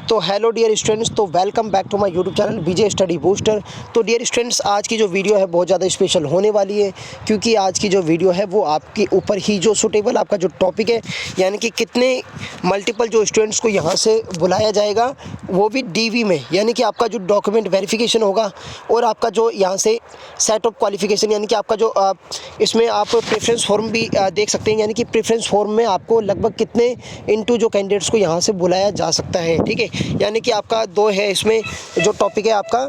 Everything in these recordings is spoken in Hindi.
तो हेलो डियर स्टूडेंट्स, तो welcome back to my YouTube channel Vijay study booster. तो डियर स्टूडेंट्स, आज की जो वीडियो है बहुत ज़्यादा स्पेशल होने वाली है, क्योंकि आज की जो वीडियो है वो आपके ऊपर ही जो सूटेबल आपका जो टॉपिक है, यानी कि कितने मल्टीपल जो स्टूडेंट्स को यहाँ से बुलाया जाएगा, वो भी डीवी में, यानी कि आपका जो डॉक्यूमेंट वेरिफिकेशन होगा और आपका जो यहाँ से सेट ऑफ क्वालिफिकेशन, यानी कि आपका जो इसमें आप प्रेफरेंस फॉर्म भी देख सकते हैं, यानी कि प्रेफरेंस फॉर्म में आपको लगभग कितने इनटू जो कैंडिडेट्स को यहाँ से बुलाया जा सकता है। ठीक है, यानी कि आपका दो है इसमें जो टॉपिक है आपका।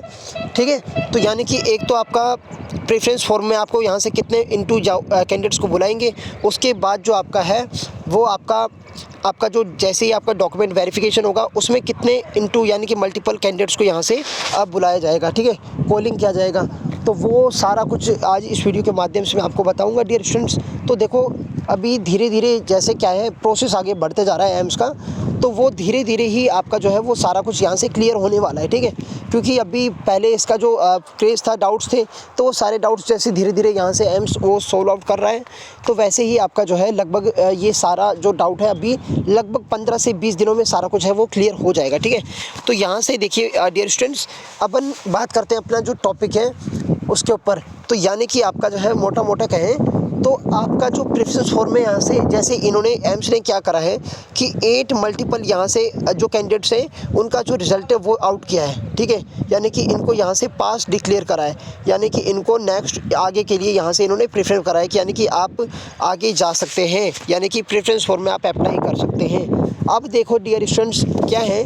ठीक है, तो यानी कि एक तो आपका प्रेफरेंस फॉर्म में आपको यहाँ से कितने इनटू कैंडिडेट्स को बुलाएंगे, उसके बाद जो आपका है वो आपका जो जैसे ही आपका डॉक्यूमेंट वेरिफिकेशन होगा उसमें कितने इनटू यानी कि मल्टीपल कैंडिडेट्स को यहाँ से अब बुलाया जाएगा। ठीक है, कॉलिंग किया जाएगा। तो वो सारा कुछ आज इस वीडियो के माध्यम से मैं आपको बताऊंगा डियर स्टूडेंट्स। तो देखो, अभी धीरे धीरे जैसे क्या है प्रोसेस आगे बढ़ते जा रहा है एम्स का, तो वो धीरे धीरे ही आपका जो है वो सारा कुछ यहाँ से क्लियर होने वाला है। ठीक है, क्योंकि अभी पहले इसका जो क्रेज़ था, डाउट्स थे, तो वो सारे डाउट्स जैसे धीरे धीरे यहाँ से एम्स वो सोल्व आउट कर रहा है। तो वैसे ही आपका जो है लगभग ये सारा जो डाउट है अभी लगभग 15 से 20 दिनों में सारा कुछ है वो क्लियर हो जाएगा। ठीक है, तो यहाँ से देखिए डियर स्टूडेंट्स, अपन बात करते हैं अपना जो टॉपिक है उसके ऊपर। तो यानी कि आपका जो है मोटा मोटा कहें तो आपका जो प्रेफरेंस फॉर्म में यहाँ से जैसे इन्होंने एम्स ने क्या करा है कि 8 मल्टीपल यहाँ से जो कैंडिडेट्स हैं उनका जो रिज़ल्ट है वो आउट किया है। ठीक है, यानी कि इनको यहाँ से पास डिक्लेयर करा है, यानी कि इनको नेक्स्ट आगे के लिए यहाँ से इन्होंने प्रेफरेंस करा है कि यानी कि आप आगे जा सकते हैं, यानी कि प्रेफरेंस फॉर्म में आप अप्लाई कर सकते हैं। अब देखो डियर स्टूडेंट्स क्या है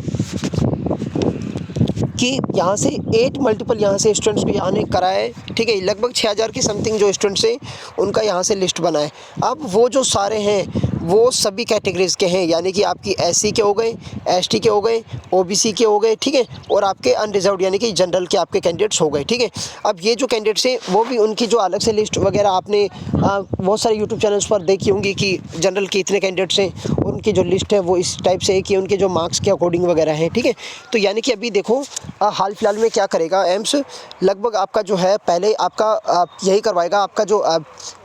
कि यहाँ से 8 मल्टीपल यहाँ से स्टूडेंट्स को यहाँ ने करा है। ठीक है, लगभग 6000 की समथिंग जो स्टूडेंट्स हैं उनका यहाँ से लिस्ट बना है। अब वो जो सारे हैं वो सभी कैटेगरीज़ के हैं, यानी कि आपकी एससी के हो गए, एसटी के हो गए, ओबीसी के हो गए। ठीक है, और आपके अनरिजर्व्ड यानी कि जनरल के आपके कैंडिडेट्स हो गए। ठीक है, अब ये जो कैंडिडेट्स हैं वो भी उनकी जो अलग से लिस्ट वगैरह आपने बहुत सारे यूट्यूब चैनल्स पर देखी होंगी कि जनरल के इतने कैंडिडेट्स हैं, उनकी जो लिस्ट है वो इस टाइप से है कि उनके जो मार्क्स के अकॉर्डिंग वगैरह हैं। ठीक है, तो यानी कि अभी देखो हाल फिलहाल में क्या करेगा एम्स, लगभग आपका जो है पहले आपका यही करवाएगा आपका जो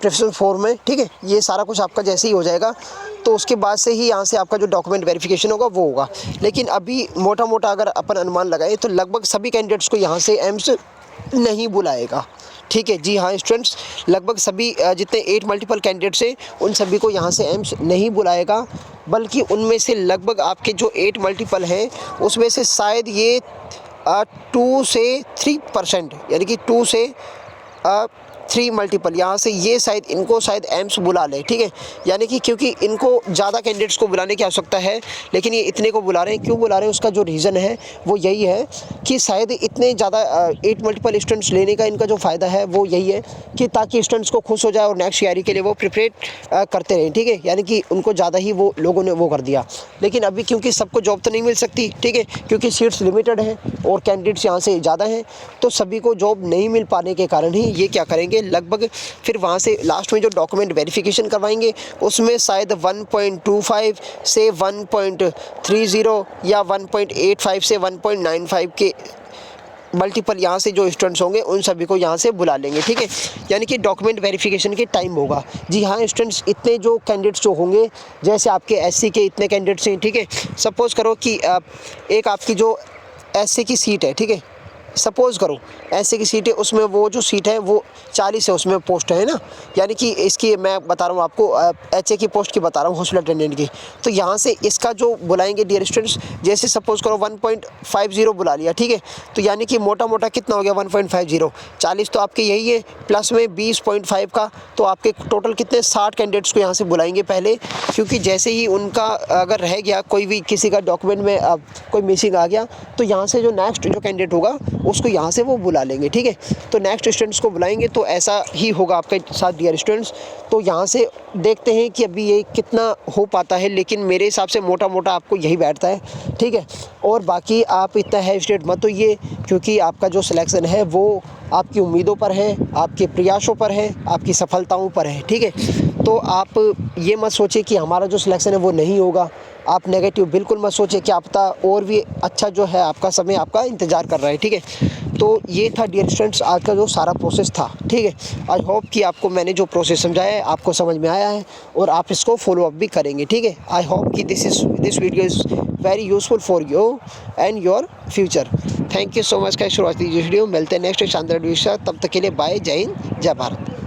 प्रेफरेंस फॉर्म है। ठीक है, ये सारा कुछ आपका जैसे ही हो जाएगा तो उसके बाद से ही यहाँ से आपका जो डॉक्यूमेंट वेरिफिकेशन होगा वो होगा। लेकिन अभी मोटा मोटा अगर अपन अनुमान लगाए तो लगभग सभी कैंडिडेट्स को यहाँ से एम्स नहीं बुलाएगा। ठीक है जी हाँ स्टूडेंट्स, लगभग सभी जितने 8 मल्टीपल कैंडिडेट्स हैं उन सभी को यहाँ से एम्स नहीं बुलाएगा, बल्कि उनमें से लगभग आपके जो 8 मल्टीपल हैं उसमें से शायद ये 2 से 3%, यानी कि 2 से 3 मल्टीपल यहाँ से ये शायद इनको शायद एम्स बुला ले। ठीक है, यानी कि क्योंकि इनको ज़्यादा कैंडिडेट्स को बुलाने की आवश्यकता है, लेकिन ये इतने को बुला रहे हैं। क्यों बुला रहे हैं उसका जो रीज़न है वो यही है कि शायद इतने ज़्यादा 8 मल्टीपल स्टूडेंट्स लेने का इनका जो फ़ायदा है वो यही है कि ताकि स्टूडेंट्स को खुश हो जाए और नेक्स्ट ईयर के लिए वो प्रिपरेट करते रहें। ठीक है, यानी कि उनको ज़्यादा ही वो लोगों ने वो कर दिया। लेकिन अभी क्योंकि सबको जॉब तो नहीं मिल सकती, ठीक है, क्योंकि सीट्स लिमिटेड हैं और कैंडिडेट्स यहाँ से ज़्यादा हैं, तो सभी को जॉब नहीं मिल पाने के कारण ही ये क्या करेंगे, लगभग फिर वहाँ से लास्ट में जो डॉक्यूमेंट वेरिफिकेशन करवाएंगे उसमें शायद 1.25 से 1.30 या 1.85 से 1.95 के मल्टीपल यहाँ से जो स्टूडेंट्स होंगे उन सभी को यहाँ से बुला लेंगे। ठीक है, यानी कि डॉक्यूमेंट वेरिफिकेशन के टाइम होगा। जी हाँ स्टूडेंट्स, इतने जो कैंडिडेट्स जो होंगे, जैसे आपके एससी के इतने कैंडिडेट्स हैं। ठीक है, सपोज़ करो कि एक आपकी जो एससी की सीट है, ठीक है, सपोज़ करो एससी की सीट है, उसमें वो जो सीट है वो 40 है, उसमें पोस्ट है ना, यानी कि इसकी मैं बता रहा हूँ आपको एचए की पोस्ट की बता रहा हूँ, हॉस्पिटल अटेंडेंट की। तो यहाँ से इसका जो बुलाएंगे डियर स्टूडेंट्स, जैसे सपोज़ करो 1.50 बुला लिया। ठीक है, तो यानी कि मोटा मोटा कितना हो गया 1.50, 40 तो आपके यही है, प्लस में 20.5 का, तो आपके टोटल कितने 60 कैंडिडेट्स को यहाँ से बुलाएंगे पहले, क्योंकि जैसे ही उनका अगर रह गया कोई भी किसी का डॉक्यूमेंट में कोई मिसिंग आ गया तो यहाँ से जो नेक्स्ट जो कैंडिडेट होगा उसको यहाँ से वो बुला लेंगे। ठीक है, तो नेक्स्ट स्टूडेंट्स को बुलाएंगे, तो ऐसा ही होगा आपके साथ डियर स्टूडेंट्स। तो यहाँ से देखते हैं कि अभी ये कितना हो पाता है, लेकिन मेरे हिसाब से मोटा मोटा आपको यही बैठता है। ठीक है, और बाकी आप इतना हेजिटेट मत होइए, क्योंकि आपका जो सिलेक्शन है वो आपकी उम्मीदों पर है, आपके प्रयासों पर है, आपकी सफलताओं पर है। ठीक है, तो आप ये मत सोचिए कि हमारा जो सिलेक्शन है वो नहीं होगा। आप नेगेटिव बिल्कुल मत सोचिए कि आप और भी अच्छा जो है आपका समय आपका इंतज़ार कर रहा है। ठीक है, तो ये था डियर स्टूडेंट्स आज का जो सारा प्रोसेस था, ठीक है। आई होप कि आपको मैंने जो प्रोसेस समझाया है आपको समझ में आया है और आप इसको फॉलो अप भी करेंगे, ठीक है। आई होप कि this video is very useful for you and your future. Thank you so much का शुरुआती वीडियो। मिलते हैं नेक्स्ट शानदार वीडियो। तब तक के लिए बाय, जय हिंद, जय भारत।